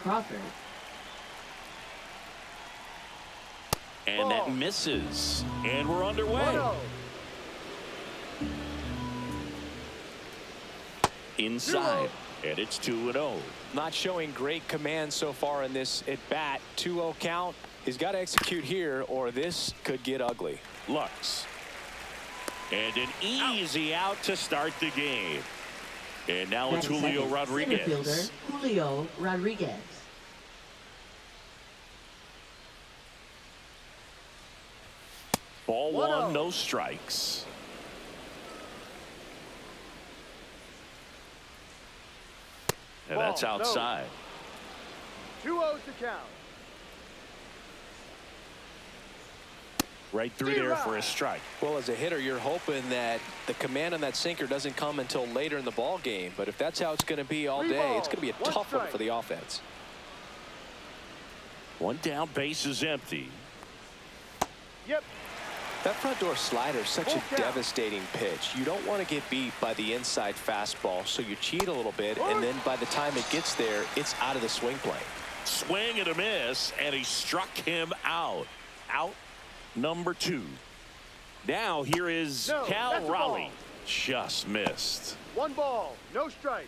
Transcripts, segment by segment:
Crawford. And that misses. And we're underway. Inside. And it's 2-0. Not showing great command so far in this at bat. 2-0 count. He's got to execute here or this could get ugly. Lux. And an easy out to start the game. And now it's Julio Rodriguez. Center fielder, Julio Rodriguez. Ball one, no strikes. And that's outside. 2-0 to count. Right through there for a strike. Well, as a hitter, you're hoping that the command on that sinker doesn't come until later in the ball game. But if that's how it's going to be all day, it's going to be a tough one for the offense. One down, base is empty. Yep. That front door slider is such a devastating pitch. You don't want to get beat by the inside fastball, so you cheat a little bit, and then by the time it gets there, it's out of the swing plane. Swing and a miss, and he struck him out. Out number 2. Now here is Cal Raleigh. Just missed. 1 ball, no strikes.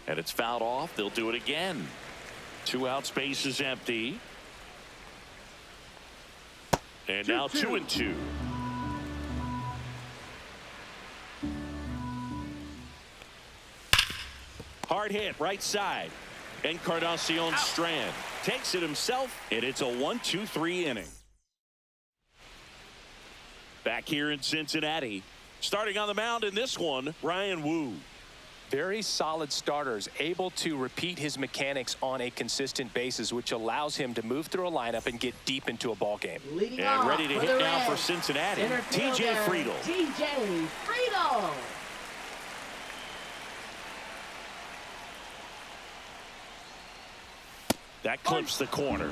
And it's fouled off. They'll do it again. 2 out, space is empty. And now 2-2. Hard hit, right side. Encarnacion Strand takes it himself, and it's a 1-2-3 inning. Back here in Cincinnati. Starting on the mound in this one, Ryan Wu. Very solid starters, able to repeat his mechanics on a consistent basis, which allows him to move through a lineup and get deep into a ball game. And ready to hit now for Cincinnati, TJ Friedl. TJ Friedl. That clips the corner.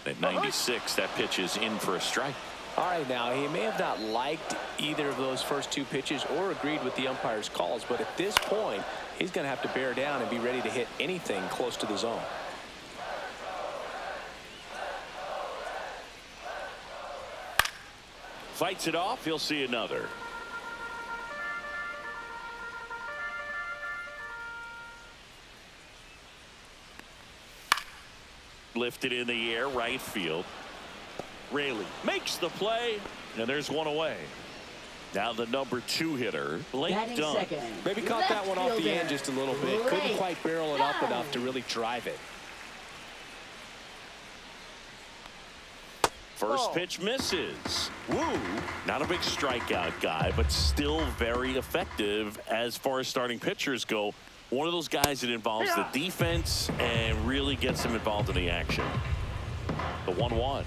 At 96, that pitch is in for a strike. All right, now he may have not liked either of those first 2 pitches or agreed with the umpire's calls, but at this point, he's going to have to bear down and be ready to hit anything close to the zone. Fights it off. He'll see another. Lifted in the air, right field. Raley makes the play, and there's one away. Now the number 2 hitter, Blake Dunn. Maybe caught that one off the end just a little bit. Couldn't quite barrel it up enough to really drive it. First pitch misses. Woo, not a big strikeout guy, but still very effective as far as starting pitchers go. One of those guys that involves the defense and really gets them involved in the action. The 1-1.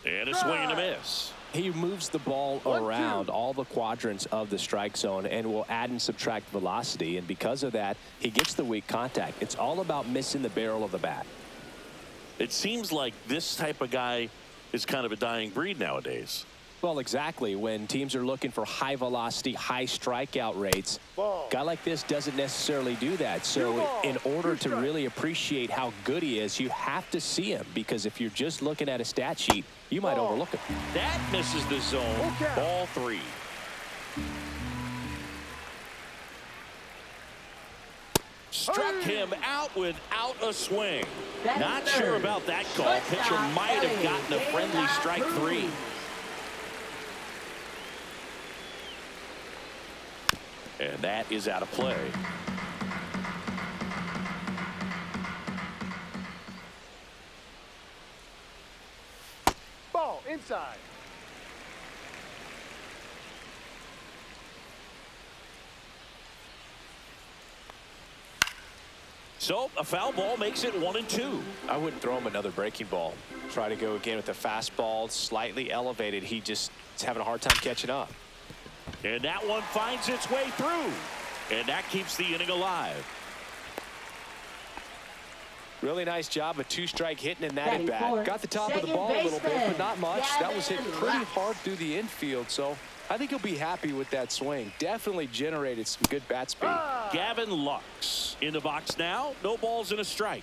And a swing and a miss. He moves the ball around all the quadrants of the strike zone and will add and subtract velocity. And because of that, he gets the weak contact. It's all about missing the barrel of the bat. It seems like this type of guy is kind of a dying breed nowadays. Well, exactly. When teams are looking for high velocity, high strikeout rates, a guy like this doesn't necessarily do that. So in order to really appreciate how good he is, you have to see him, because if you're just looking at a stat sheet, you might overlook it. That misses the zone. Ball 3. Struck him out without a swing. Not sure about that call. Pitcher might have gotten a friendly strike 3. And that is out of play. Ball inside. So a foul ball makes it 1-2. I wouldn't throw him another breaking ball. Try to go again with the fastball, slightly elevated. He just is having a hard time catching up. And that one finds its way through. And that keeps the inning alive. Really nice job, a two-strike hitting in that Batting at-bat. fourth, Got the top of the second ball a little bit, baseman, but not much. That was hit Gavin pretty Lux. hard through the infield, so I think he'll be happy with that swing. Definitely generated some good bat speed. Gavin Lux in the box now. No balls and a strike.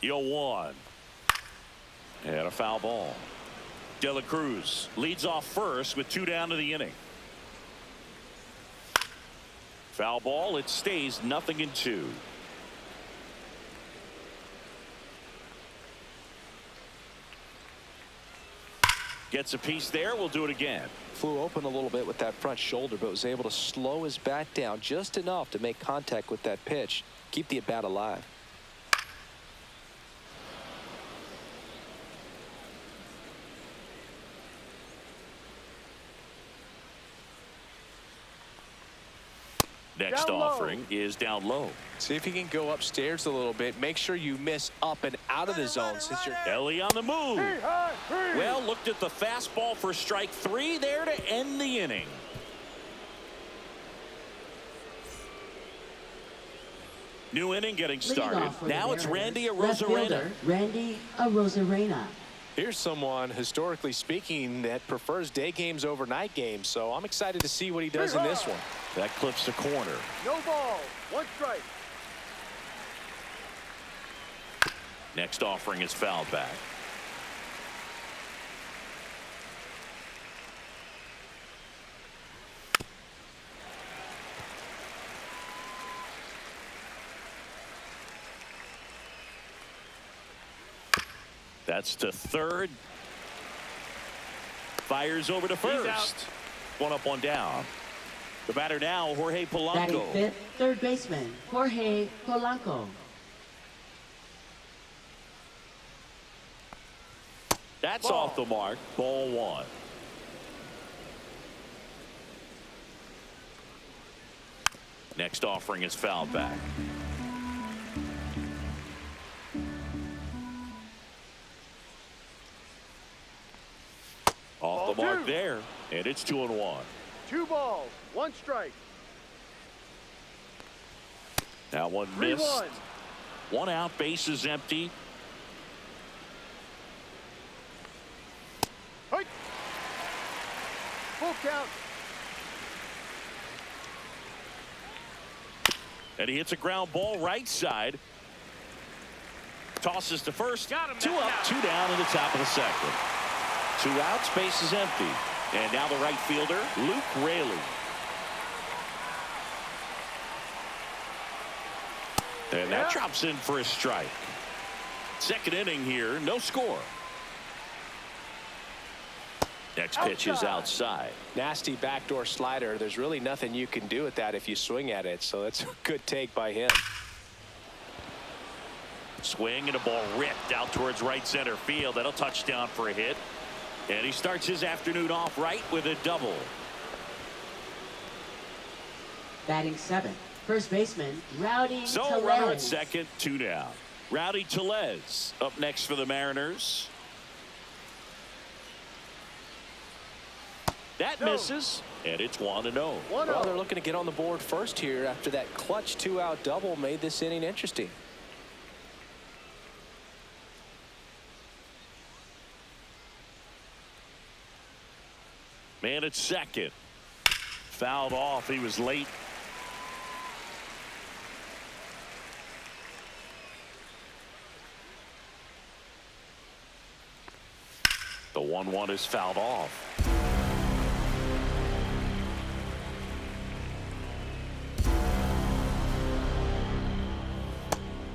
Yo, 1. And a foul ball. De La Cruz leads off first with 2 down to the inning. Foul ball. It stays 0-2. Gets a piece there. We'll do it again. Flew open a little bit with that front shoulder, but was able to slow his bat down just enough to make contact with that pitch. Keep the at-bat alive. Next Down low. offering is down low. See if he can go upstairs a little bit. Make sure you miss up and out of the zone since you're... Ellie on the move. Well, looked at the fastball for strike 3 there to end the inning. New inning getting started. Now it's Randy Arozarena. Randy Arozarena. Here's someone, historically speaking, that prefers day games over night games, so I'm excited to see what he does in this one. That clips the corner. No ball. 1 strike. Next offering is fouled back. That's to third. Fires over to first. 1 up, 1 down. The batter now, Jorge Batting Polanco. fifth, third baseman, Jorge Polanco. That's Ball. off the mark. Ball 1. Next offering is fouled back. Off the Ball mark 2. there, and it's 2-1. 2 balls. 1 strike. That one missed. 3-1. 1 out, base is empty. Hey. Full count. And he hits a ground ball right side. Tosses to first. 2 up, 2 down in the top of the second. 2 outs, base is empty. And now the right fielder, Luke Raley. And that drops in for a strike. Second inning here, no score. Next pitch is outside. Nasty backdoor slider. There's really nothing you can do with that if you swing at it, so that's a good take by him. Swing and a ball ripped out towards right center field. That'll touchdown for a hit. And he starts his afternoon off right with a double. Batting seventh, first baseman, Rowdy So Tellez. runner at second, 2 down. Rowdy Tellez up next for the Mariners. That misses, and it's 1-0. Well, they're looking to get on the board first here after that clutch 2-out double made this inning interesting. Man at second. Fouled off. He was late. The 1-1 is fouled off.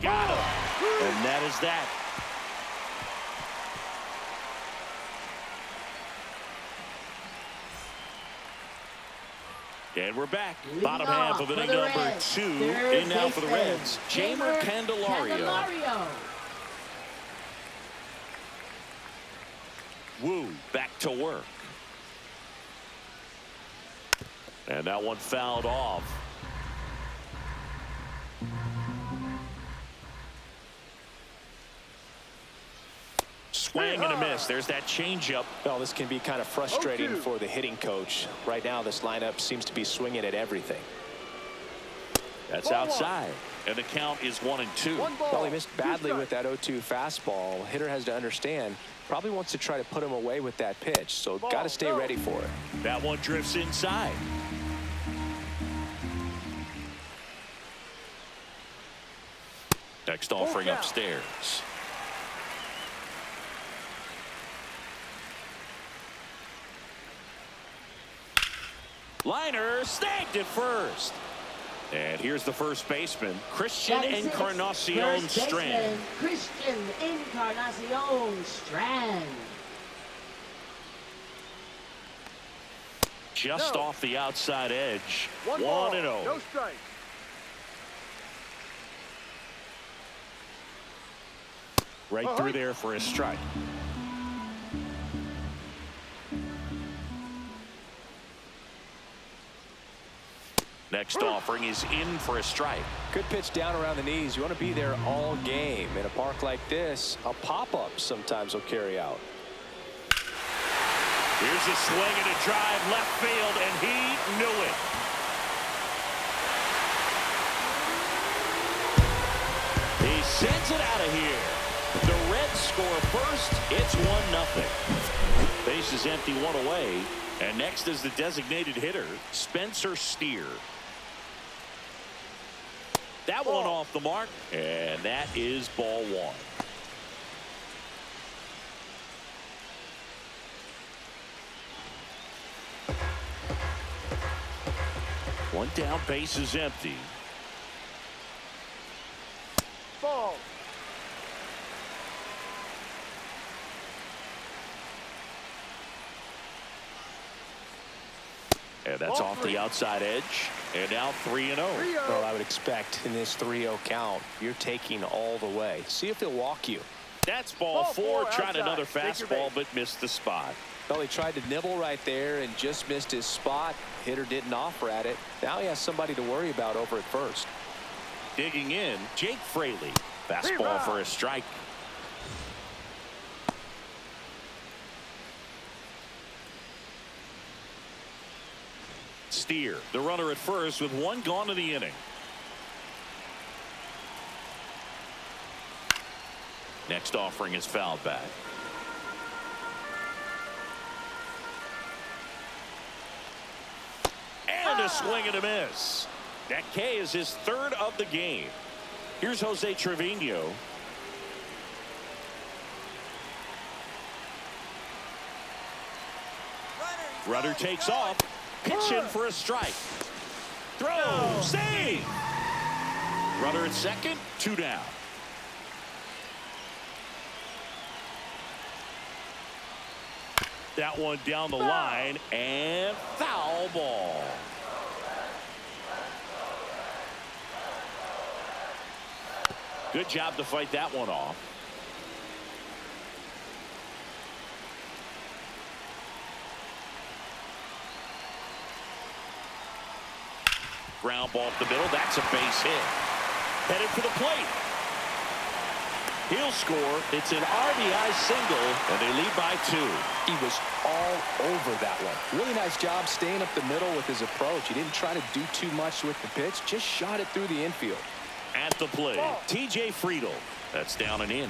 Got him. And that is that. And we're back. Bottom half of inning number 2. In now for the Reds, Jeimer Candelario. Wu back to work. And that one fouled off. Swing and a miss. There's that changeup. Well, this can be kind of frustrating 0-2. for the hitting coach. Right now, this lineup seems to be swinging at everything. That's Ball outside. And the count is 1-2. One ball. Well, he missed badly 2 with that 0-2 fastball. Hitter has to understand, probably wants to try to put him away with that pitch. So got to stay ready for it. That one drifts inside. Next offering upstairs. Liner snagged at first. And here's the first baseman, Christian Batting six, Encarnacion first Strand. baseman, Christian Encarnacion Strand. Just No. off the outside edge. 1-0. 1-0. No strike. Right through there for a strike. Next offering is in for a strike. Good pitch down around the knees. You want to be there all game. In a park like this, a pop-up sometimes will carry out. Here's a swing and a drive left field, and he knew it. He sends it out of here. The Reds score first. It's 1-0. Base is empty, one away. And next is the designated hitter, Spencer Steer. That one off the mark, and that is ball one. One down, base is empty. Ball. And that's Ball off three. the outside edge. And now 3-0. 3-0. Well, I would expect in this 3-0 count, you're taking all the way. See if he'll walk you. That's ball Ball four. four Tried outside. another Take your fastball, base. but missed the spot. Well, he tried to nibble right there and just missed his spot. Hitter didn't offer at it. Now he has somebody to worry about over at first. Digging in, Jake Fraley. Fastball Three-run. for a strike. Steer, the runner at first with one gone in the inning. Next offering is fouled back. And a swing and a miss. That K is his third of the game. Here's Jose Trevino. Runner takes off. Pitch in for a strike. Throw. Save. Runner at second. 2 down. That one down the line and foul ball. Good job to fight that one off. Ground ball up the middle. That's a base hit. Headed for the plate. He'll score. It's an RBI single, and they lead by 2. He was all over that one. Really nice job staying up the middle with his approach. He didn't try to do too much with the pitch. Just shot it through the infield. At the plate, TJ Friedel. That's down and in.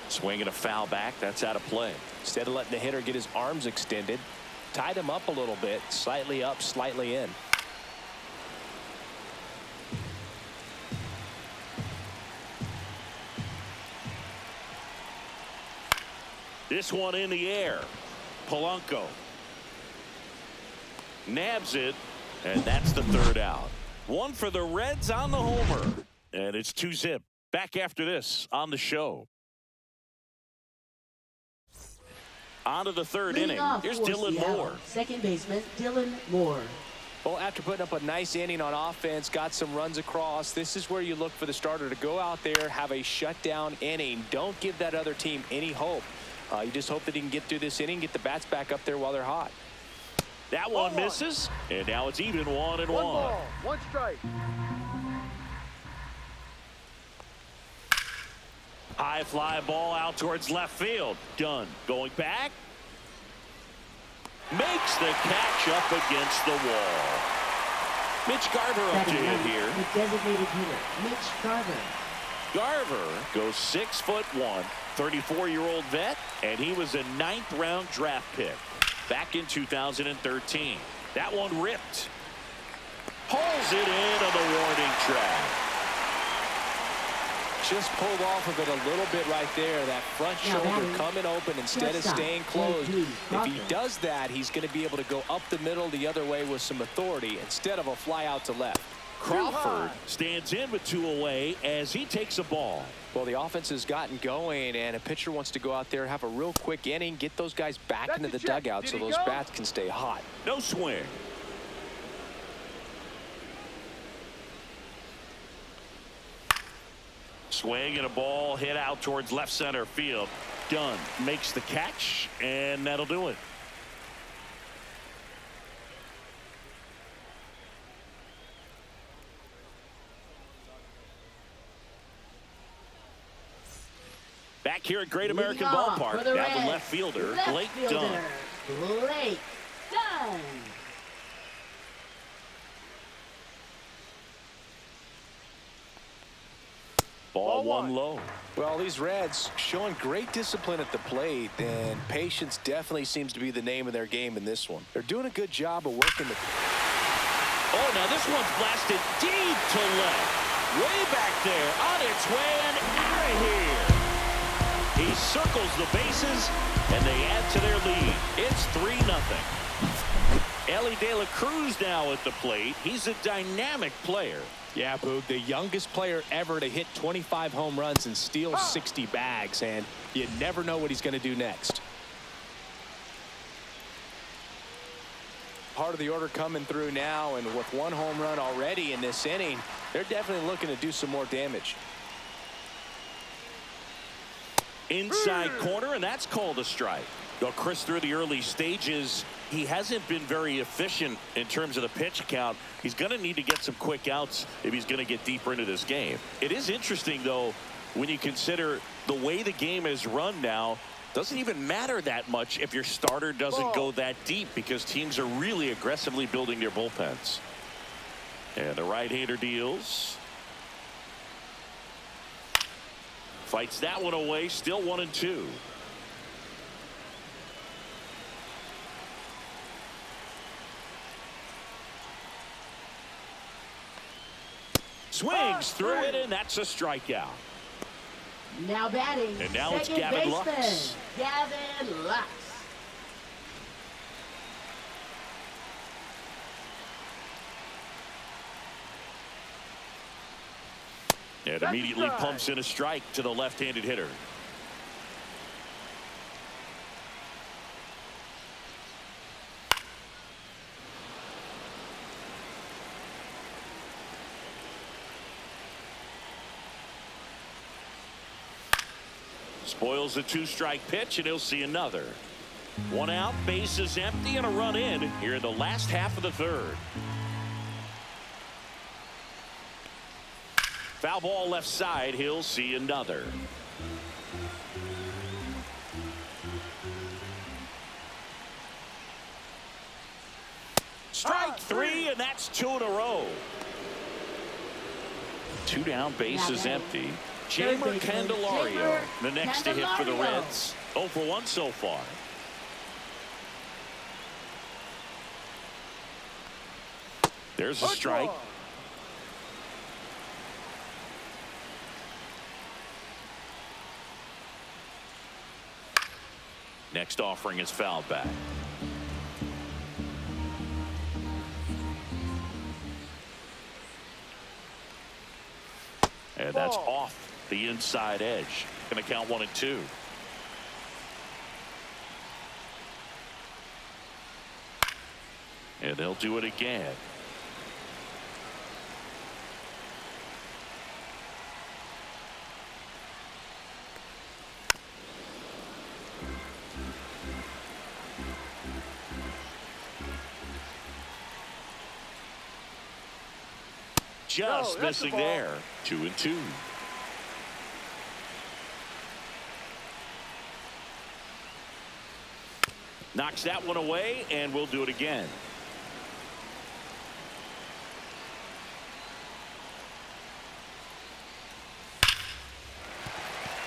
Swinging a foul back. That's out of play. Instead of letting the hitter get his arms extended, tied him up a little bit, slightly up, slightly in. This one in the air. Polanco nabs it, and that's the third out. One for the Reds on the homer, and it's 2-zip. Back after this on the show. On to the third Leading inning. off Here's for Dylan Seattle, Moore. second baseman Dylan Moore. Well, after putting up a nice inning on offense, got some runs across, this is where you look for the starter to go out there, have a shutdown inning. Don't give that other team any hope. You just hope that he can get through this inning, get the bats back up there while they're hot. That one misses, and now it's even 1-1. One ball, one strike. High fly ball out towards left field. Dunn going back. Makes the catch up against the wall. Mitch Garver up to hit here. The designated hitter, Mitch Garver. Garver goes 6'1", 34-year-old vet, and he was a 9th-round draft pick back in 2013. That one ripped. Pulls it in on the warning track. Just pulled off of it a little bit right there. That front shoulder coming open instead of staying closed. If he does that, he's going to be able to go up the middle the other way with some authority instead of a fly out to left. Crawford stands in with 2 away as he takes a ball. Well, the offense has gotten going, and a pitcher wants to go out there, have a real quick inning, get those guys back into the dugout so those bats can stay hot. No swing. Swing and a ball hit out towards left center field. Dunn makes the catch, and that'll do it. Back here at Great American Ballpark, now the left fielder, Blake Dunn. Blake Dunn. Ball one low. Well, these Reds showing great discipline at the plate, and patience definitely seems to be the name of their game in this one. They're doing a good job of working the... Oh, now this one's blasted deep to left. Way back there, on its way and out of here. He circles the bases, and they add to their lead. It's 3-0. Ellie De La Cruz now at the plate. He's a dynamic player. Yeah, Boog, the youngest player ever to hit 25 home runs and steal 60 bags, and you never know what he's going to do next. Part of the order coming through now, and with 1 home run already in this inning, they're definitely looking to do some more damage. Inside corner, and that's called a strike. Well, Chris, through the early stages, he hasn't been very efficient in terms of the pitch count. He's going to need to get some quick outs if he's going to get deeper into this game. It is interesting, though, when you consider the way the game is run now. Doesn't even matter that much if your starter doesn't go that deep, because teams are really aggressively building their bullpens. And the right-hander deals. Fights that one away, still 1-2. Swings through it, and that's a strikeout. Now batting, and now it's second Gavin baseman, Lux. Gavin Lux. And immediately pumps in a strike to the left-handed hitter. Spoils the 2-strike pitch, and he'll see another. 1 out, base is empty, and a run in here in the last half of the third. Foul ball left side, he'll see another. Strike 3, and that's 2 in a row. 2 down, base is empty. Jamer Candelario, the next to hit for the Reds. 0 for 1 so far. There's a strike. Next offering is fouled back. And that's off the inside edge. Going to count 1 and 2. And they'll do it again. Just missing there. 2-2. Knocks that one away, and we'll do it again.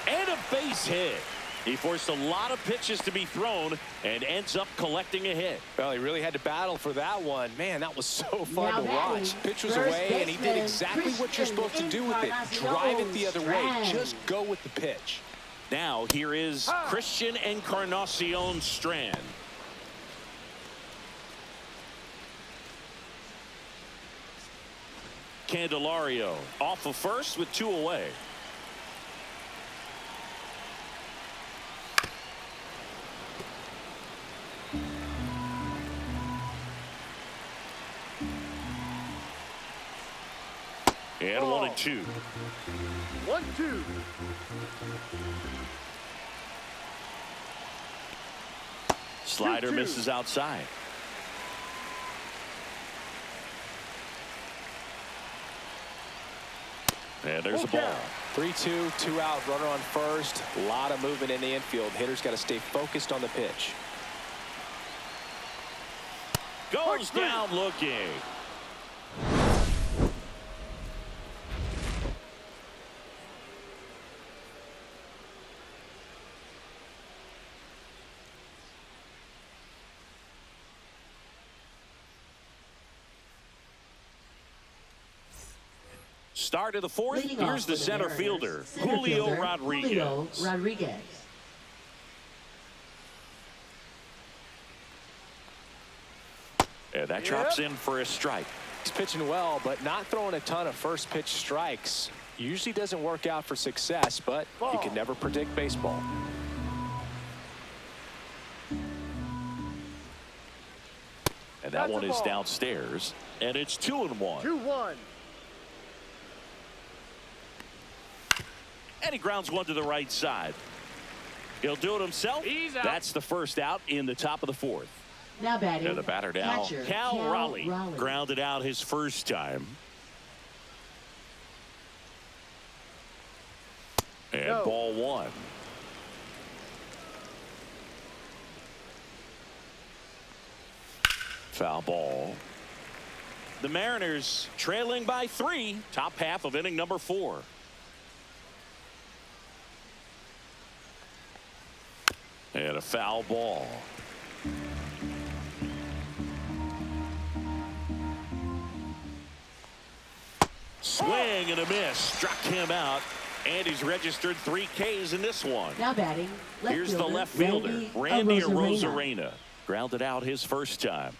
And a base hit. He forced a lot of pitches to be thrown and ends up collecting a hit. Well, he really had to battle for that one. Man, that was so fun Now to watch. Pitch was first away, and he did baseman exactly what you're supposed to do with it. Drive it the other way. Just go with the pitch. Now here is Christian Encarnacion Strand. Candelario off of first with 2 away. And 1-2. 1-2. Slider 2-2. misses outside. And there's a ball. 3-2, 2 out, runner on first. A lot of movement in the infield. Hitter's got to stay focused on the pitch. Goes down looking. Start of the fourth. Leading Here's off the for center Mariners, fielder, center Julio fielder, Rodriguez. Julio Rodriguez. And that drops in for a strike. He's pitching well, but not throwing a ton of first pitch strikes. Usually doesn't work out for success, but you can never predict baseball. And that one is downstairs, and it's 2-1. 2-1. And he grounds one to the right side. He'll do it himself. He's out. That's the first out in the top of the fourth. Now batting. And the batter now, catcher, Cal Raleigh. Grounded out his first time. And ball 1. Foul ball. The Mariners trailing by 3. Top half of inning number 4. And a foul ball. Swing and a miss. Struck him out. And he's registered 3 Ks in this one. Now batting. Here's the left fielder, Randy Arozarena. Grounded out his first time.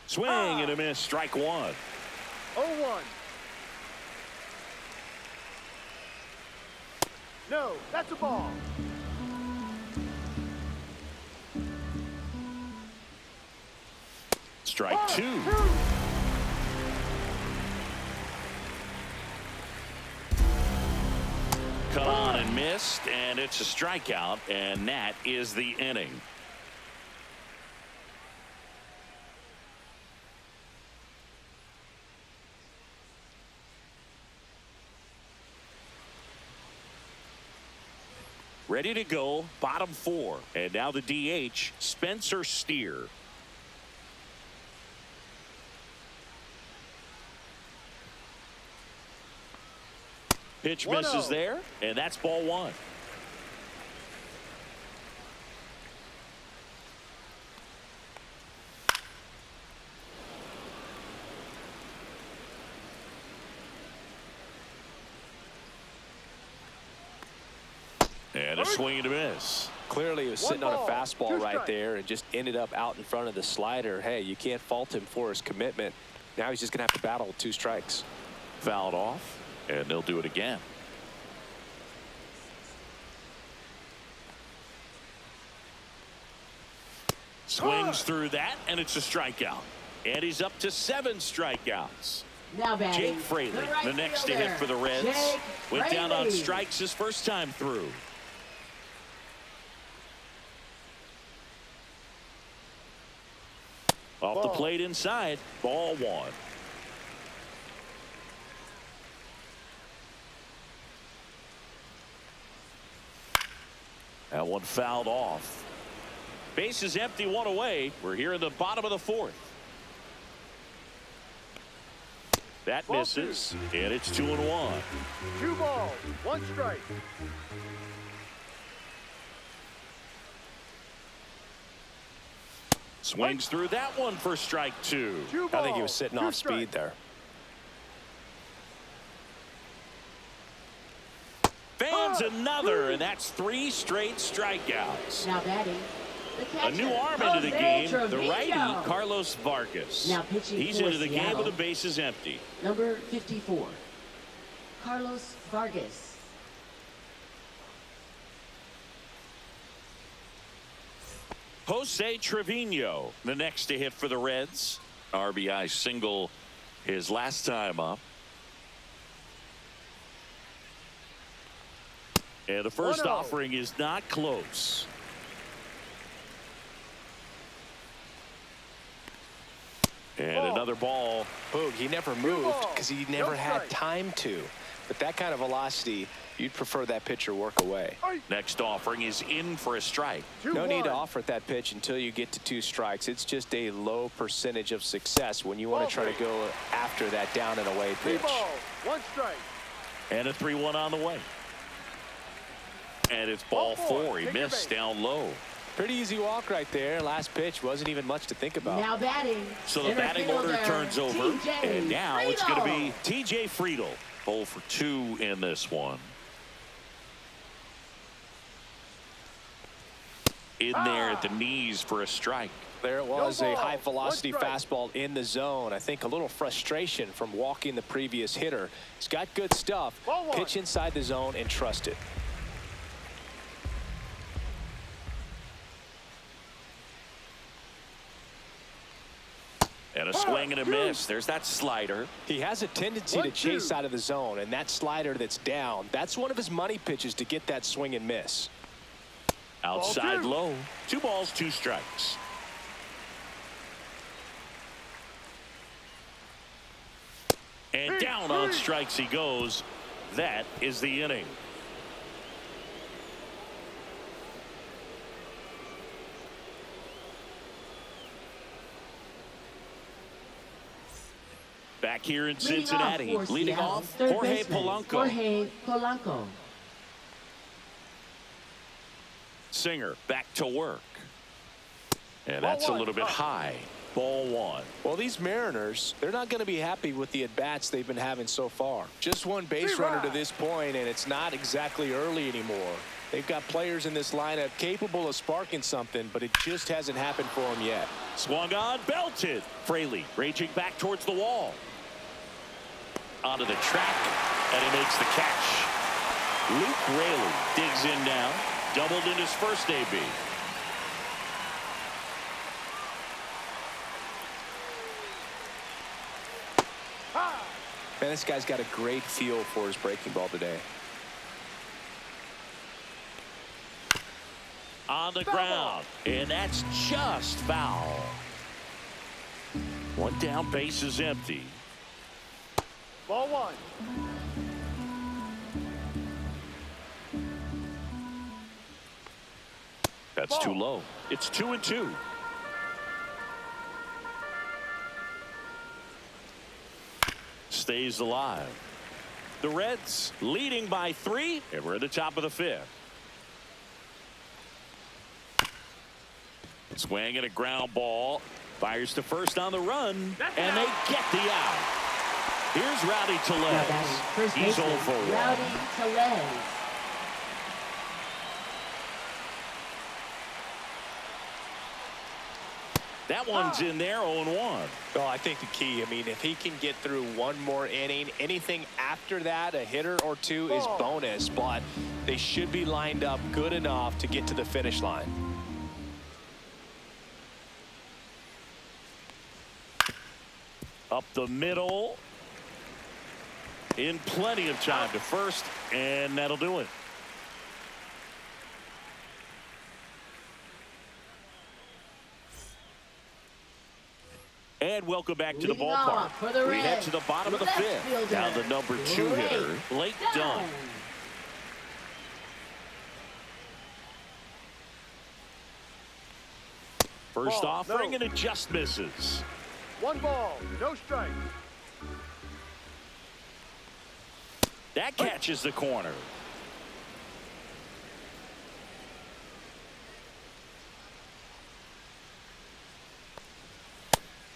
Swing and a miss. Strike 1. 0-1. No, that's a ball. Strike 2. Cut on and missed, and it's a strikeout, and that is the inning. Ready to go, bottom 4. And now the DH, Spencer Steer. Pitch misses there, and that's ball 1. And a swing and a miss. Clearly, he was sitting on a fastball right there and just ended up out in front of the slider. Hey, you can't fault him for his commitment. Now he's just going to have to battle with 2 strikes. Fouled off, and they'll do it again. Swings through that, and it's a strikeout. And he's up to 7 strikeouts. Now batting, Jake Fraley, right the next to hit fielder, for the Reds. Jake Went down on Fraley. strikes his first time through. Off the plate inside, ball 1. That one fouled off. Base is empty, 1 away. We're here in the bottom of the 4th. That misses, and it's 2-1. 2 balls, 1 strike. Swings through that one for strike 2. 2 balls, I think he was sitting 2 off speed strikes. there. Fans another, and that's 3 straight strikeouts. Now batting, the catcher, A new arm into the Jose game, the Trevino. righty, Carlos Vargas. Now pitching He's for into the game Seattle. with the bases empty. Number 54, Carlos Vargas. Jose Trevino, the next to hit for the Reds. RBI single his last time up. And the first 1-0. offering is not close. And Ball. another ball. Boog, he never moved balls, because he no never had strike. time to. But that kind of velocity, you'd prefer that pitcher work away. Next offering is in for a strike. 2-1. No need to offer that pitch until you get to 2 strikes. It's just a low percentage of success when you want to try to go after that down and away 3 pitch. balls, 1 strike. And a 3-1 on the way. And it's ball Ball 4. 4. He Take your missed base. down low. Pretty easy walk right there. Last pitch wasn't even much to think about. Now batting, So the center batting order fielder, turns over. TJ And now it's going to be Friedel. T.J. Friedel. 0 for 2 in this one. In there at the knees for a strike. There it was, No a ball. high velocity 1 strike. fastball in the zone. I think a little frustration from walking the previous hitter. He's got good stuff. Ball 1. Pitch inside the zone and trust it. And a swing and a miss. There's that slider. He has a tendency to 1-2. chase out of the zone, and that slider that's down, that's one of his money pitches to get that swing and miss. Outside 2. low. 2 balls, 2 strikes. And down on strikes he goes. That is the inning. Back here in Cincinnati, for leading Seattle, off third Jorge baseman, Polanco. Jorge Polanco. Singer back to work. And Ball that's a 1. little bit high. Ball 1. Well, these Mariners, they're not going to be happy with the at-bats they've been having so far. Just one base runner to this point, and it's not exactly early anymore. They've got players in this lineup capable of sparking something, but it just hasn't happened for them yet. Swung on, belted. Fraley raging back towards the wall. Onto the track, and he makes the catch. Luke Raley digs in now. Doubled in his first AB. Man, this guy's got a great feel for his breaking ball today. On the ground, and that's just foul. One down, base is empty. Ball 1. That's too low. It's 2-2. Stays alive. The Reds leading by 3, and we're at the top of the 5th. Swing and a ground ball. Fires to first on the run, and they get the out. Here's Rowdy Now batting, Tellez. first He's 0 baseman, for 1. Rowdy Tellez. That one's in there, 0-1. Well, I think the key, I mean, if he can get through one more inning, anything after that, a hitter or two is bonus, but they should be lined up good enough to get to the finish line. Up the middle. In plenty of time to first, and that'll do it. And welcome back to the Leading ballpark. off for the We head Reds, to the bottom of the left fifth. fielder, Now the number 2 hitter, Blake Dunn. First Ball, offering, no. and it just misses. 1 ball, no strike. That catches the corner.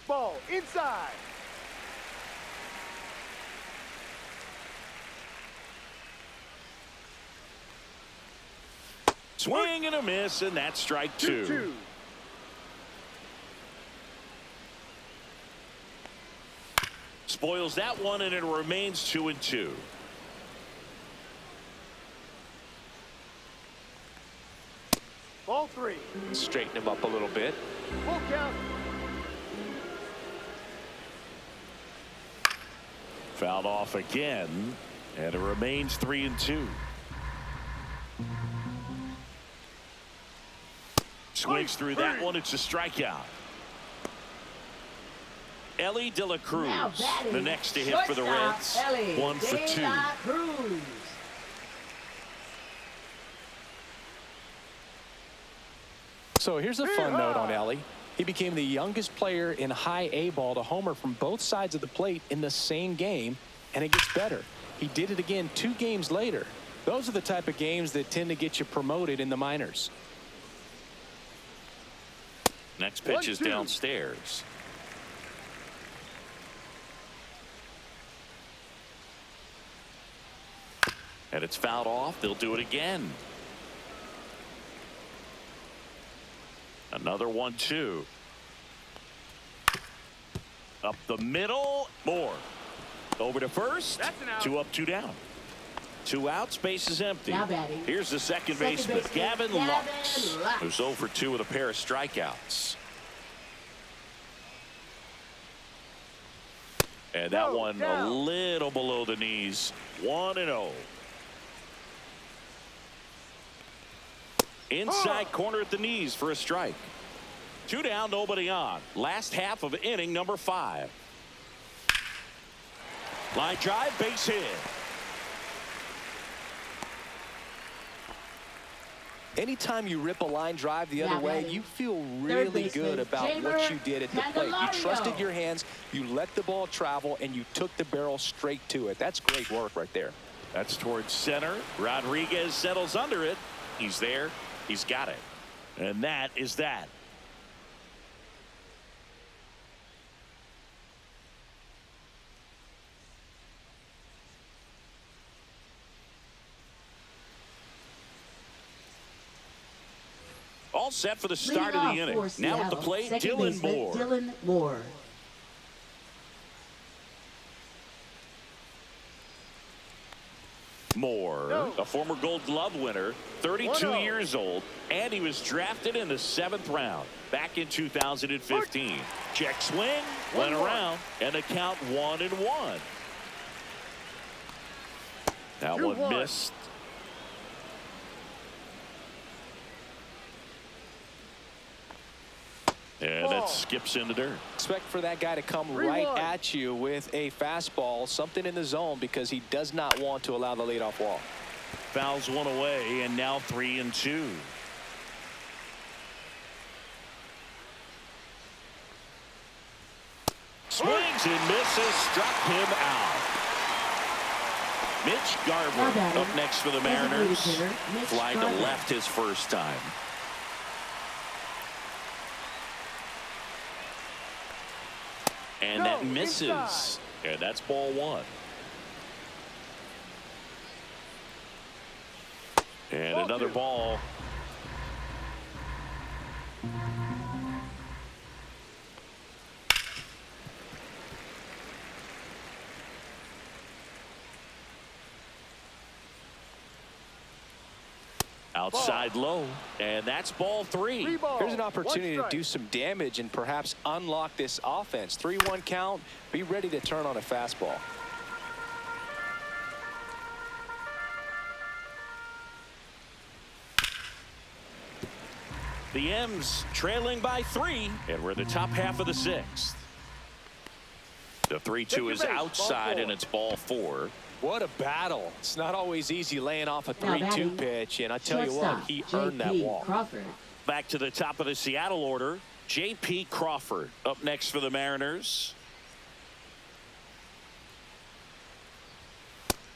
Ball inside. Swing and a miss, and that's strike 2. 2-2. Spoils that one, and it remains 2-2. Ball 3. Straighten him up a little bit. Full count. Fouled off again, and it remains 3-2. Swings through that one. It's a strikeout. Ellie De La Cruz, the next to hit for the Reds. 1 for 2. Cruz. So here's a fun note on Ellie. He became the youngest player in high A ball to homer from both sides of the plate in the same game, and it gets better. He did it again 2 games later. Those are the type of games that tend to get you promoted in the minors. Next pitch is downstairs. And it's fouled off. They'll do it again. Another 1-2. Up the middle. Moore. Over to first. That's an out. 2 up, 2 down. 2 outs. Base is empty. Now batting. Here's the second baseman, Gavin Lux, who's 0 for 2 with a pair of strikeouts. And that one a little below the knees. 1-0. Inside corner at the knees for a strike. 2 down, nobody on. Last half of inning number 5. Line drive, base hit. Anytime you rip a line drive the other way, you feel really good about what you did at the plate. You trusted your hands, you let the ball travel, and you took the barrel straight to it. That's great work right there. That's towards center. Rodriguez settles under it. He's there. He's got it. And that is that. All set for the start of the inning. Now at the plate, Dylan Moore. Dylan Moore. Moore, a former Gold Glove winner, 32 1-0. years old, and he was drafted in the 7th round back in 2015. Check swing, went 1-1. around, and the count 1-1. That one 2-1. missed. And it skips in the dirt. Expect for that guy to come 3-1. right at you with a fastball, something in the zone, because he does not want to allow the leadoff walk. Fouls one away, and now 3-2. Swings and misses, struck him out. Mitch Garver up next for the Mariners. Fly to left his first time. And that misses. Inside. And that's ball 1. And Ball another 2. ball. Outside low, and that's ball 3. 3 balls. Here's an opportunity 1 to do strike. some damage and perhaps unlock this offense. 3-1 count. Be ready to turn on a fastball. The M's trailing by 3, and we're in the top half of the 6th. The 3-2 is outside, and it's ball 4. What a battle. It's not always easy laying off a Now 3-2 batting, pitch, and I tell you what, shortstop, he earned that J.P. walk. Crawford. Back to the top of the Seattle order, J.P. Crawford up next for the Mariners.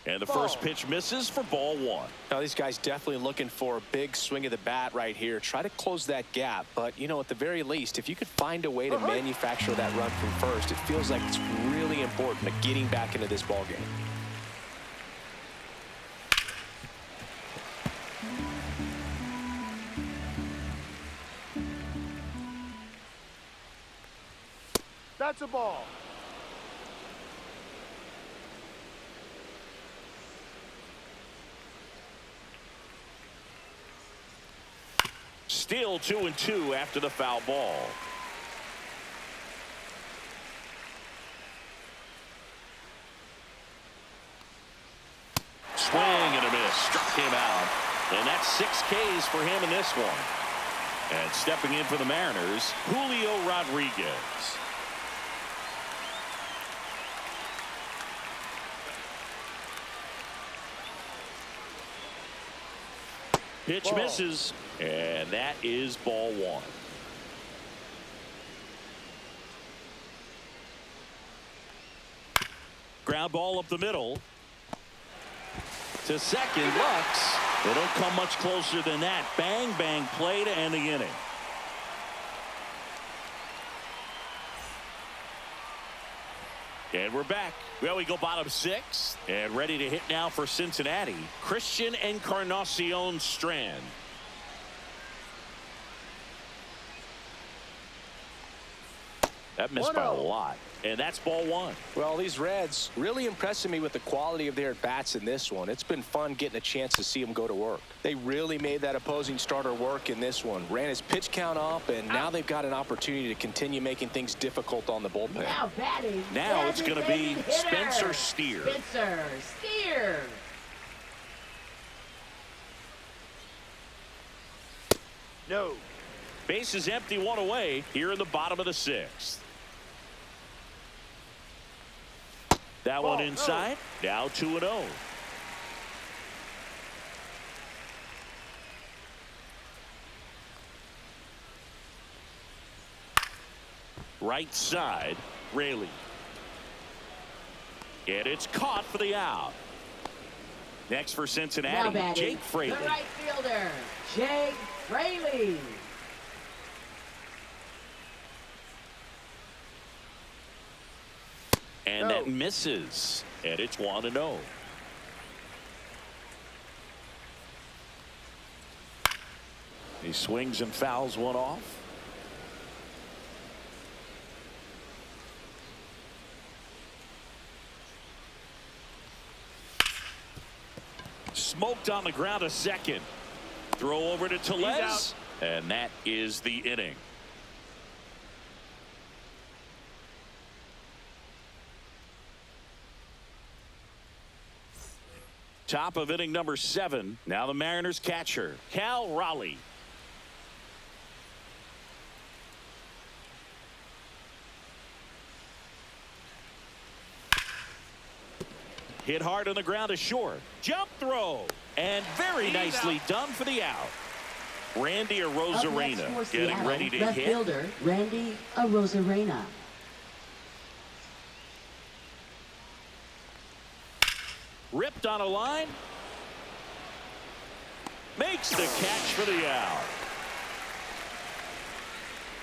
And the first pitch misses for ball 1. Now, these guys definitely looking for a big swing of the bat right here. Try to close that gap. But, you know, at the very least, if you could find a way to manufacture that run from first, it feels like it's really important to getting back into this ball game. That's a ball. Still 2-2 after the foul ball. Swing and a miss. Struck him out. And that's 6 Ks for him in this one. And stepping in for the Mariners, Julio Rodriguez. Pitch misses, and that is ball 1. Ground ball up the middle. To second, Lux. They don't come much closer than that. Bang, bang play to end the inning. And we're back. Well, we go bottom 6 and ready to hit now for Cincinnati. Christian Encarnacion Strand. That missed by a lot. And that's ball 1. Well, these Reds really impressing me with the quality of their bats in this one. It's been fun getting a chance to see them go to work. They really made that opposing starter work in this one. Ran his pitch count up, and now they've got an opportunity to continue making things difficult on the bullpen. Now batting. Now it's going to be hitter. Spencer Steer. Spencer Steer. No. Base is empty, 1 away here in the bottom of the 6th. That one inside. Now 2-0. Right side, Raley. And it's caught for the out. Next for Now Cincinnati, batting. Jake Fraley. The right fielder, Jake Fraley. And that misses. And it's 1-0. He swings and fouls one off. Smoked on the ground a second. Throw over to Tellez. And that is the inning. Top of inning number 7. Now the Mariners catcher, Cal Raleigh. Hit hard on the ground to short. Jump throw. And very nicely done for the out. Randy Arozarena getting ready to left hit. Fielder, Randy Arozarena. Ripped on a line. Makes the catch for the out.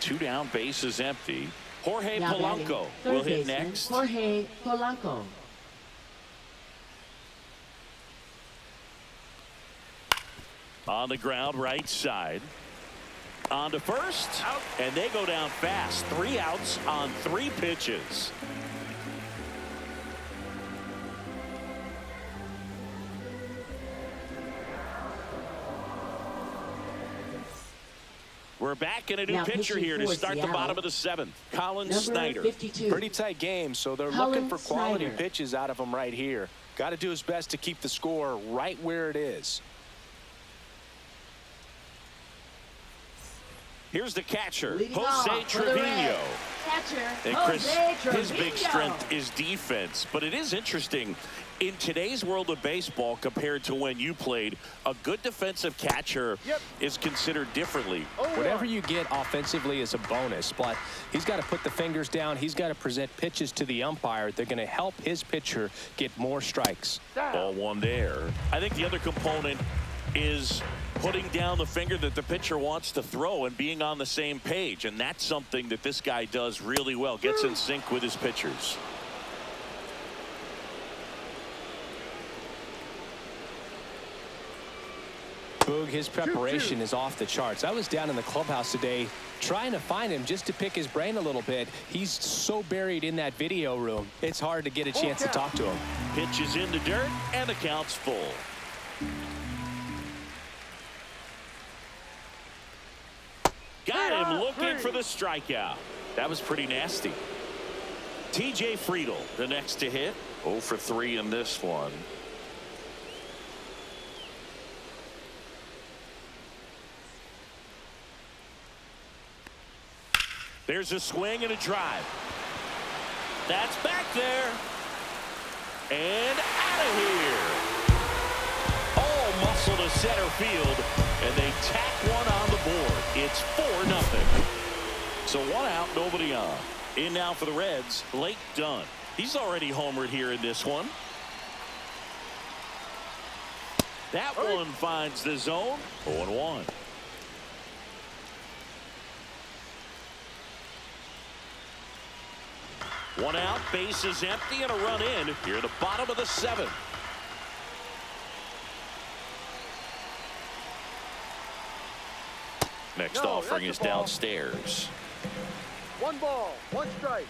2 down, base is empty. Jorge Now Polanco batting, will hit baseman, next. Jorge Polanco. On the ground, right side. On to first. Out. And they go down fast. 3 outs on 3 pitches. We're back in a new Now pitcher pitching here to for start the Seattle. bottom of the 7th. Colin Number Snyder. 52. Pretty tight game, so they're Colin looking for quality Snyder. pitches out of him right here. Got to do his best to keep the score right where it is. Here's the catcher, Leading Jose off for the Trevino. Reds, catcher, And Chris, Jose his big Trevino. strength is defense. But it is interesting, in today's world of baseball compared to when you played, a good defensive catcher is considered differently. Whatever you get offensively is a bonus, but he's got to put the fingers down. He's got to present pitches to the umpire. They're going to help his pitcher get more strikes. Ball one there. I think the other component is putting down the finger that the pitcher wants to throw and being on the same page. And that's something that this guy does really well. Gets in sync with his pitchers. Boog, his preparation is off the charts. I was down in the clubhouse today trying to find him just to pick his brain a little bit. He's so buried in that video room, it's hard to get a chance to talk to him. Pitch is in the dirt, and the count's full. Got him looking for the strikeout. That was pretty nasty. TJ Friedel, the next to hit. 0 for 3 in this one. There's a swing and a drive. That's back there. And out of here. All muscle to center field. And they tack one on the board. It's 4-0. So 1 out, nobody on. In now for the Reds, Blake Dunn. He's already homered here in this one. That one finds the zone. 0-1. One out, base is empty, and a run in here at the bottom of the 7th. Next offering is downstairs. 1 ball, 1 strike.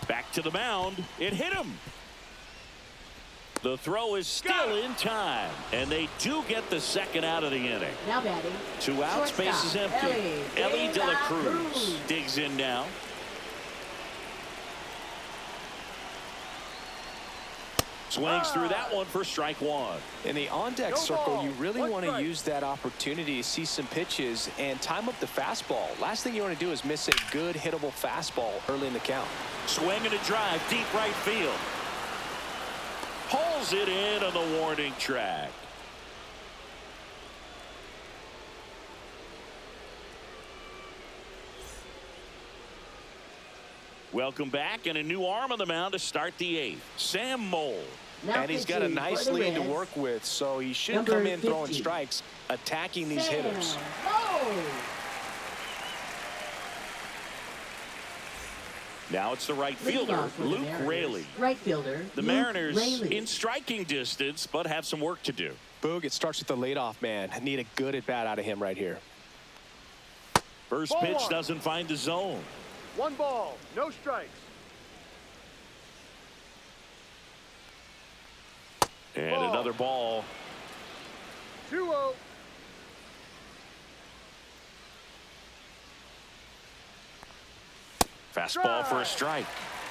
Back to the mound. It hit him. The throw is still in time, and they do get the 2nd out of the inning. Now batting. 2 outs, base is empty. Ellie De La Cruz Cruz digs in now. Swings through that one for strike 1. In the on-deck circle, you really want to use that opportunity to see some pitches and time up the fastball. Last thing you want to do is miss a good hittable fastball early in the count. Swing and a drive, deep right field. Pulls it in on the warning track. Welcome back, and a new arm on the mound to start the 8th. Sam Mole. Now And he's got a pitching nice for the lead to Reds, work with, so he should number come in throwing 50. strikes, attacking these Sam hitters. Mole. Now it's the right Leading fielder, off for the Luke Mariners, Raley. Right fielder. The Luke Mariners Raley. in striking distance, but have some work to do. Boog, it starts with the leadoff man. I need a good at-bat out of him right here. First Ball pitch 1. doesn't find the zone. 1 ball, no strikes. And Ball. another ball. 2-0. Fastball for a strike.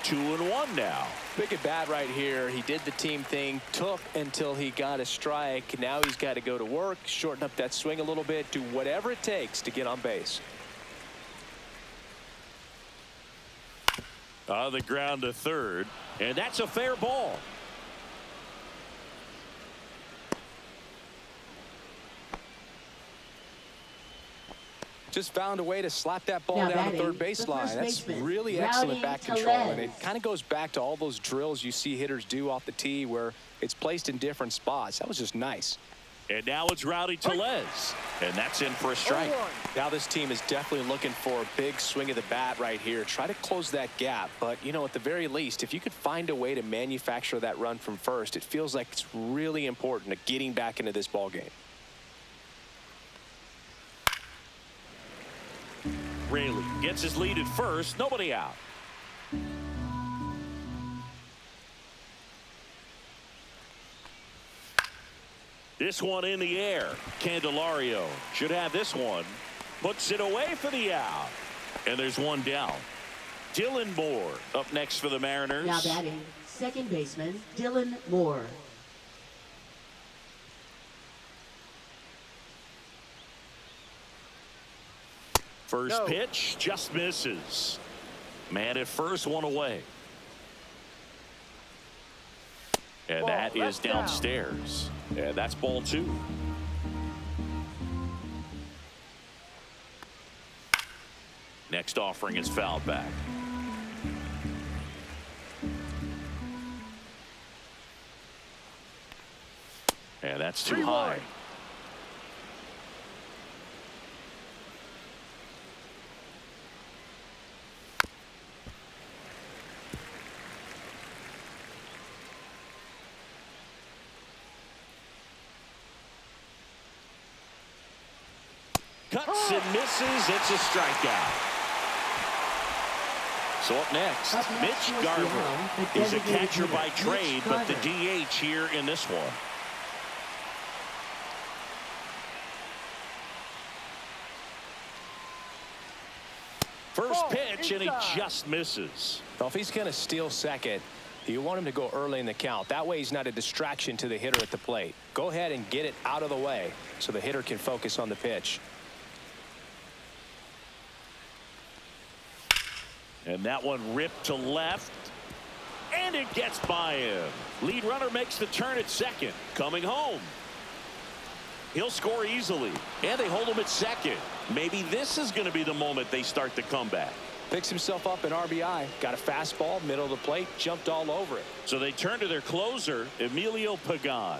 2-1 now. Big at bat right here. He did the team thing, took until he got a strike. Now he's got to go to work, shorten up that swing a little bit, do whatever it takes to get on base. On the ground to third, and that's a fair ball. Just found a way to slap that ball Now down the batting, third the baseline. first That's baseman, really Rowdy excellent back control. And it Tellez. kind of goes back to all those drills you see hitters do off the tee where it's placed in different spots. That was just nice. And now it's Rowdy Tellez, and that's in for a strike. 0-1. Now this team is definitely looking for a big swing of the bat right here. Try to close that gap. But, you know, at the very least, if you could find a way to manufacture that run from first, it feels like it's really important to getting back into this ball game. Raley gets his lead at first, nobody out. This one in the air. Candelario should have this one. Puts it away for the out. And there's one down. Dylan Moore up next for the Mariners. Now batting, second baseman, Dylan Moore. First pitch just misses. Man at first, one away. And that is downstairs. And that's ball 2. Next offering is fouled back. And that's too high. Cuts and misses. It's a strikeout. So up next, Mitch Garver is a catcher by trade, but the DH here in this one. First pitch, and he just misses. Well, if he's going to steal second, you want him to go early in the count. That way he's not a distraction to the hitter at the plate. Go ahead and get it out of the way so the hitter can focus on the pitch. And that one ripped to left. And it gets by him. Lead runner makes the turn at second. Coming home. He'll score easily. And they hold him at second. Maybe this is going to be the moment they start the comeback. Picks himself up an RBI. Got a fastball, middle of the plate, jumped all over it. So they turn to their closer, Emilio Pagan.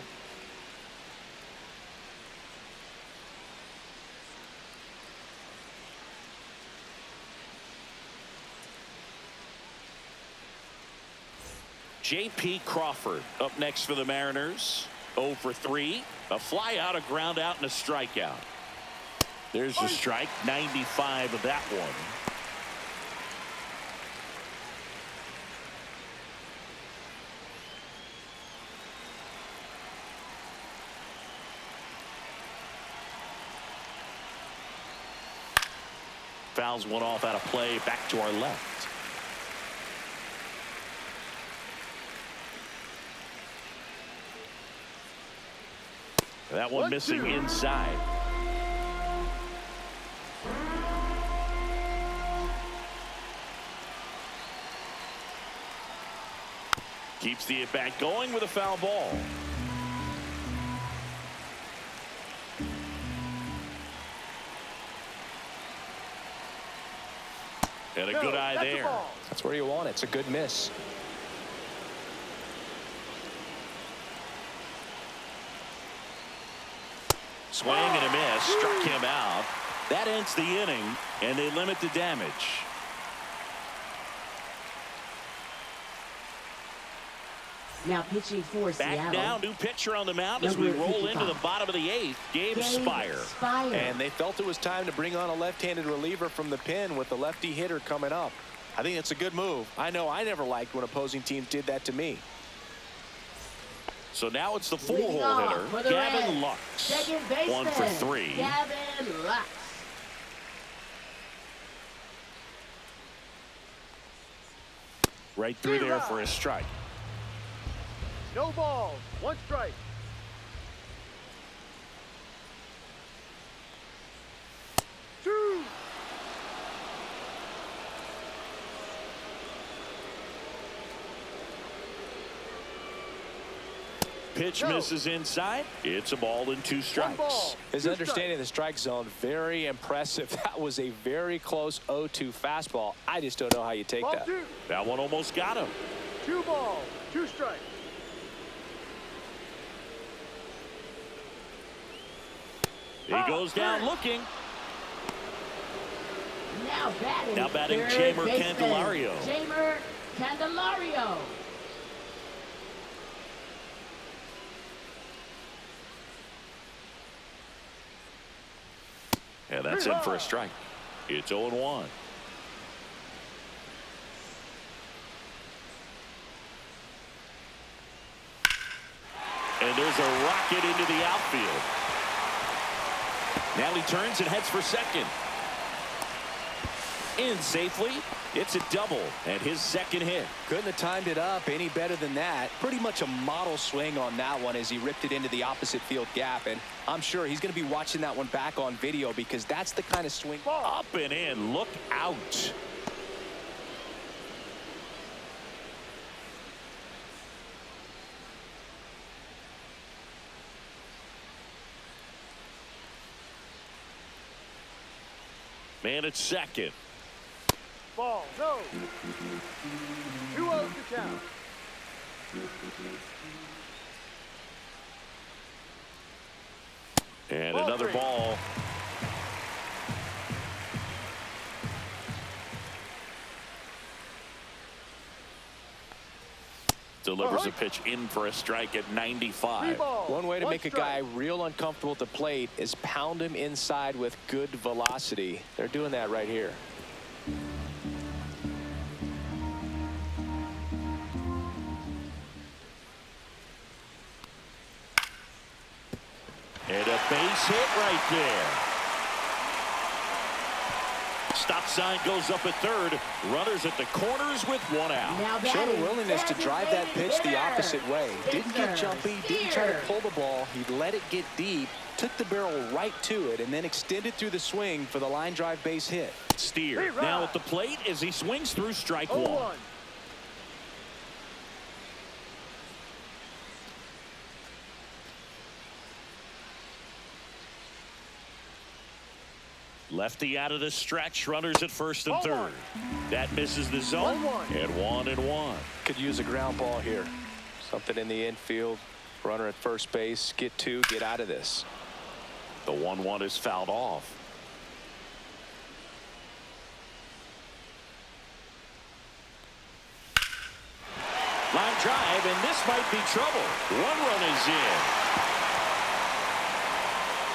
J.P. Crawford up next for the Mariners. 0 for 3. A fly out, a ground out, and a strikeout. There's a strike. 95 of that one. Fouls one off out of play. Back to our left. That one missing inside. Keeps the at-bat going with a foul ball. And a good eye there. That's where you want it. It's a good miss. Swing and a miss. Struck him out. That ends the inning, and they limit the damage. Now pitching for Back Seattle. now, new pitcher on the mound as we roll into the bottom of the 8th. Gabe Spire. And they felt it was time to bring on a left-handed reliever from the pen with the lefty hitter coming up. I think it's a good move. I know I never liked when opposing teams did that to me. So now it's the 4-hole hitter, Gavin Lux. 1 for 3. Gavin Lux. Right through there for a strike. No balls. 1 strike. Two. Pitch misses inside. It's a ball and 2 strikes. His understanding of the strike zone, very impressive. That was a very close 0-2 fastball. I just don't know how you take that. That one almost got him. 2 balls. 2 strikes. He goes down looking. Now batting Jamer Candelario. Jamer Candelario. And that's in for a strike. It's 0-1. And there's a rocket into the outfield. Now he turns and heads for second. In safely. It's a double and his second hit. Couldn't have timed it up any better than that. Pretty much a model swing on that one as he ripped it into the opposite field gap. And I'm sure he's going to be watching that one back on video because that's the kind of swing. Up and in. Look out. Man at second. Ball, no. 2-0 to count. And Ball another three. ball. Delivers a pitch in for a strike at 95. One way to make a guy strike. real uncomfortable at the plate is pound him inside with good velocity. They're doing that right here. And a base hit right there. Stop sign goes up at third. Runners at the corners with one out. Now Showed a batting, willingness to drive that pitch the hitter. opposite way. Didn't get Pitcher, jumpy, didn't try to Steer. pull the ball. He let it get deep, took the barrel right to it, and then extended through the swing for the line drive base hit. Steer now at the plate as he swings through strike 0-1. one. Lefty out of the stretch. Runners at first and third. That misses the zone. 1-1. And 1-1. Could use a ground ball here. Something in the infield. Runner at first base. Get two. Get out of this. The 1-1 is fouled off. Line drive, and this might be trouble. One run is in.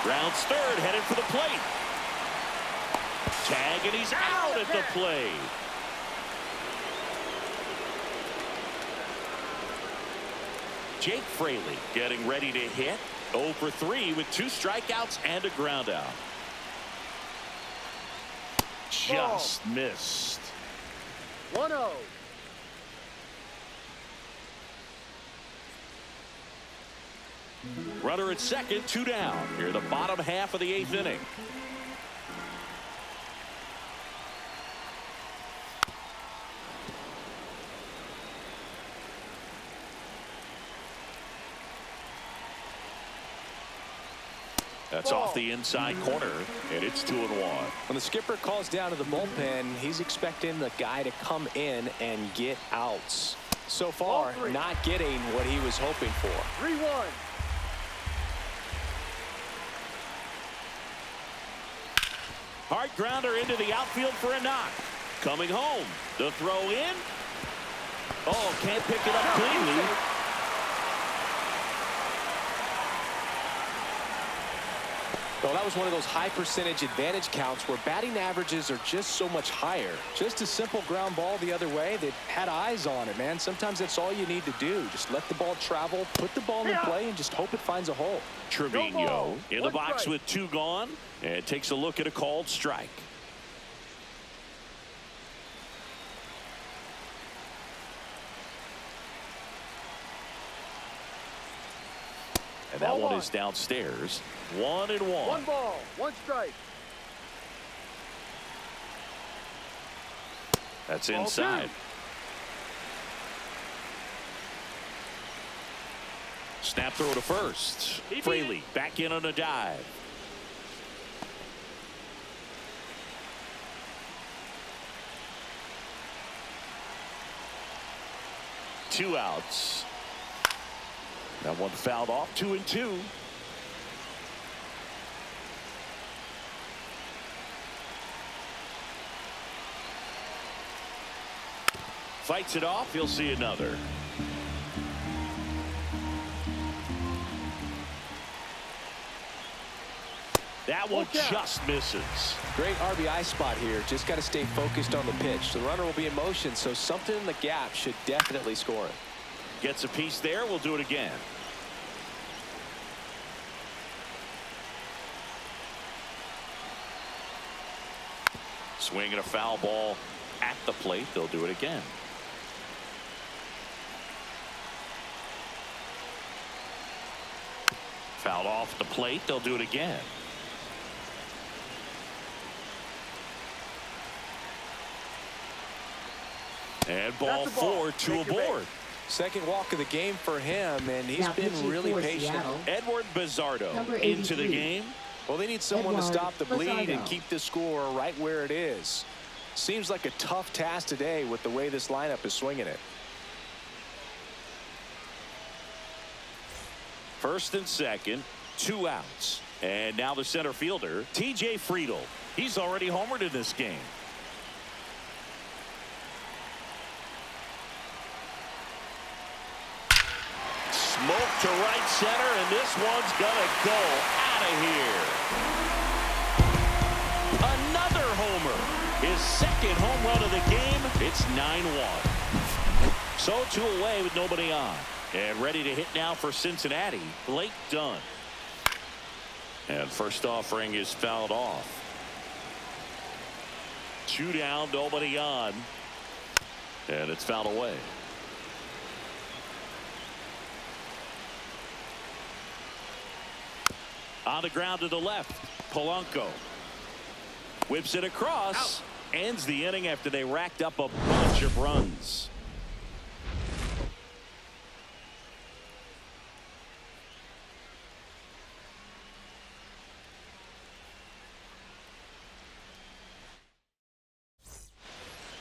Rounds third, headed for the plate. Tag, and he's out at the plate. Jake Fraley getting ready to hit. 0 for 3 with 2 strikeouts and a ground out. Just missed. 1-0. Runner at second, 2 down. Here the bottom half of the 8th inning. That's off the inside corner, and it's 2-1. When the skipper calls down to the bullpen, he's expecting the guy to come in and get outs. So far, not getting what he was hoping for. 3-1. Hard grounder into the outfield for a knock. Coming home. The throw in. Oh, can't pick it up cleanly. Well, that was one of those high percentage advantage counts where batting averages are just so much higher. Just a simple ground ball the other way that had eyes on it, man. Sometimes that's all you need to do. Just let the ball travel, put the ball in play, and just hope it finds a hole. Trevino in the box strike. with 2 gone, and takes a look at a called strike. And that one is downstairs. 1-1. 1 ball, 1 strike. That's Ball inside. 2. Snap throw to first. Fraley back in on a dive. Two outs. That one fouled off. 2-2. Fights it off. He'll see another. That one just misses. Great RBI spot here. Just got to stay focused on the pitch. The runner will be in motion, so something in the gap should definitely score it. Gets a piece there. We'll do it again. Swing and a foul ball at the plate. They'll do it again. Fouled off the plate. They'll do it again. And ball 4, 2 aboard. Second walk of the game for him, and he's been really patient. Edward Bizzardo into the game. Well, they need someone to stop the bleed and keep the score right where it is. Seems like a tough task today with the way this lineup is swinging it. First and second, 2 outs. And now the center fielder, TJ Friedl. He's already homered in this game. Smoke to right center, and this one's gonna go out of here. Another homer. His second home run of the game. It's 9-1. So 2 away with nobody on. And ready to hit now for Cincinnati, Blake Dunn. And first offering is fouled off. 2 down, nobody on. And it's fouled away. On the ground to the left, Polanco whips it across. Ends the inning after they racked up a bunch of runs.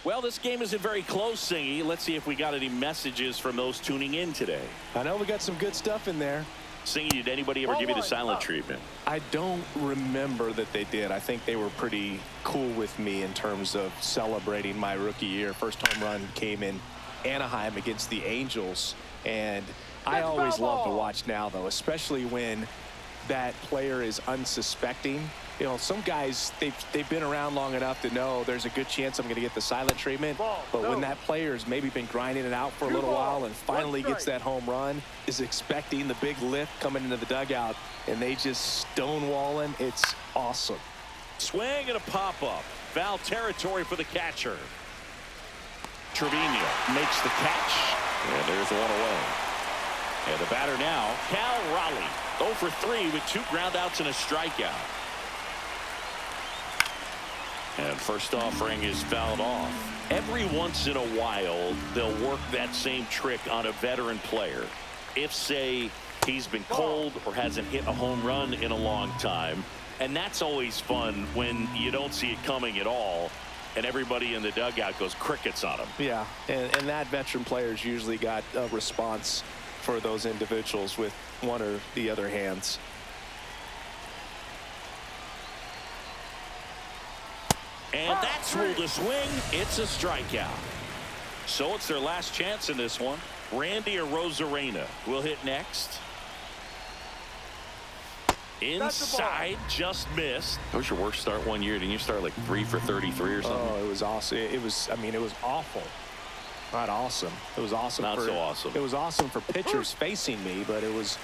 Well, this game isn't very close, Singy. Let's see if we got any messages from those tuning in today. I know we got some good stuff in there. Singy, did anybody ever give you the silent treatment? I don't remember that they did. I think they were pretty cool with me in terms of celebrating my rookie year. First home run came in Anaheim against the Angels. And I always love to watch now, though, especially when that player is unsuspecting. You know, some guys, they've been around long enough to know there's a good chance I'm going to get the silent treatment. But when that player's maybe been grinding it out for a little while and finally gets that home run, is expecting the big lift coming into the dugout, and they just stonewalling, it's awesome. Swing and a pop-up. Foul territory for the catcher. Trevino makes the catch. And there's one away. And the batter now, Cal Raleigh. 0 for 3 with 2 groundouts and a strikeout. And first offering is fouled off. Every once in a while, they'll work that same trick on a veteran player. If, say, he's been cold or hasn't hit a home run in a long time. And that's always fun when you don't see it coming at all. And everybody in the dugout goes crickets on him. Yeah, and that veteran player's usually got a response for those individuals with one or the other hands. And that's ruled a swing. It's a strikeout. So it's their last chance in this one. Randy Arozarena will hit next. Inside, just missed. That was your worst start one year. Didn't you start like 3 for 33 or something? Oh, it was awesome. It was, I mean, it was awful. Not awesome. It was awesome. Not so awesome. It was awesome for pitchers facing me, but it was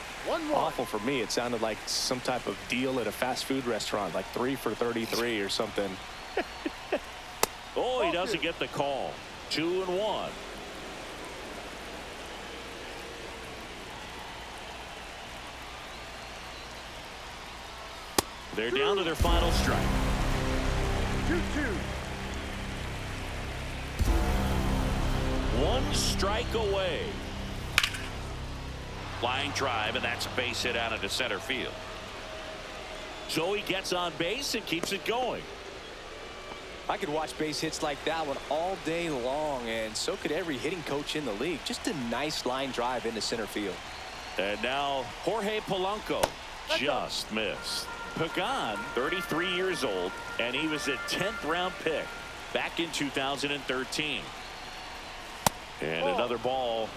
awful for me. It sounded like some type of deal at a fast food restaurant, like 3 for 33 or something. Oh, he doesn't get the call. 2-1. They're down to their final strike. 2-2. 1 strike away. Line drive, and that's a base hit out into center field. So he gets on base and keeps it going. I could watch base hits like that one all day long, and so could every hitting coach in the league. Just a nice line drive into center field. And now Jorge Polanco just missed. Pagan, 33 years old, and he was a 10th round pick back in 2013. And another ball